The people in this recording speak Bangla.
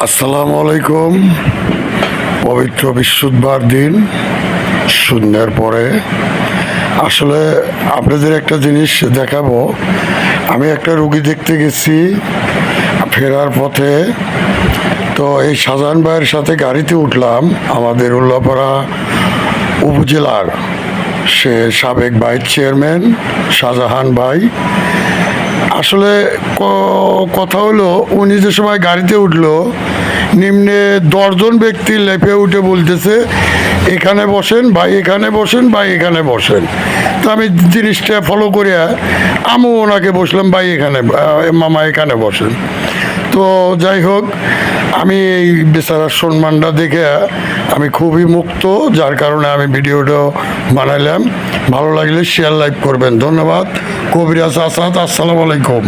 আসসালামু আলাইকুম। পবিত্র বিশুদ্ধবার দিন শূন্যের পরে আসলে আপনাদের একটা জিনিস দেখাবো। আমি একটা রুগী দেখতে গেছি ফেরার পথে, তো এই শাহজাহান ভাইয়ের সাথে গাড়িতে উঠলাম। আমাদের উল্লাপাড়া উপজেলার সে সাবেক ভাইস চেয়ারম্যান শাহজাহান ভাই। আসলে কথা হলো, উনি যে সময় গাড়িতে উঠলো, নিম্নে 10 জন ব্যক্তি লেপে উঠে বলতেছে, এখানে বসেন ভাই, এখানে বসেন ভাই, এখানে বসেন। তো আমি জিনিসটা ফলো করিয়া আমিও ওনাকে বসলাম, ভাই এখানে, মামা এখানে বসেন। তো যাই হোক, আমি এই বেচারার সম্মানটা দেখে আমি খুবই মুক্ত, যার কারণে আমি ভিডিওটা বানাইলাম। ভালো লাগলে শেয়ার লাইক করবেন। ধন্যবাদ। কবিরাজ আসাদ, আসসালামু আলাইকুম।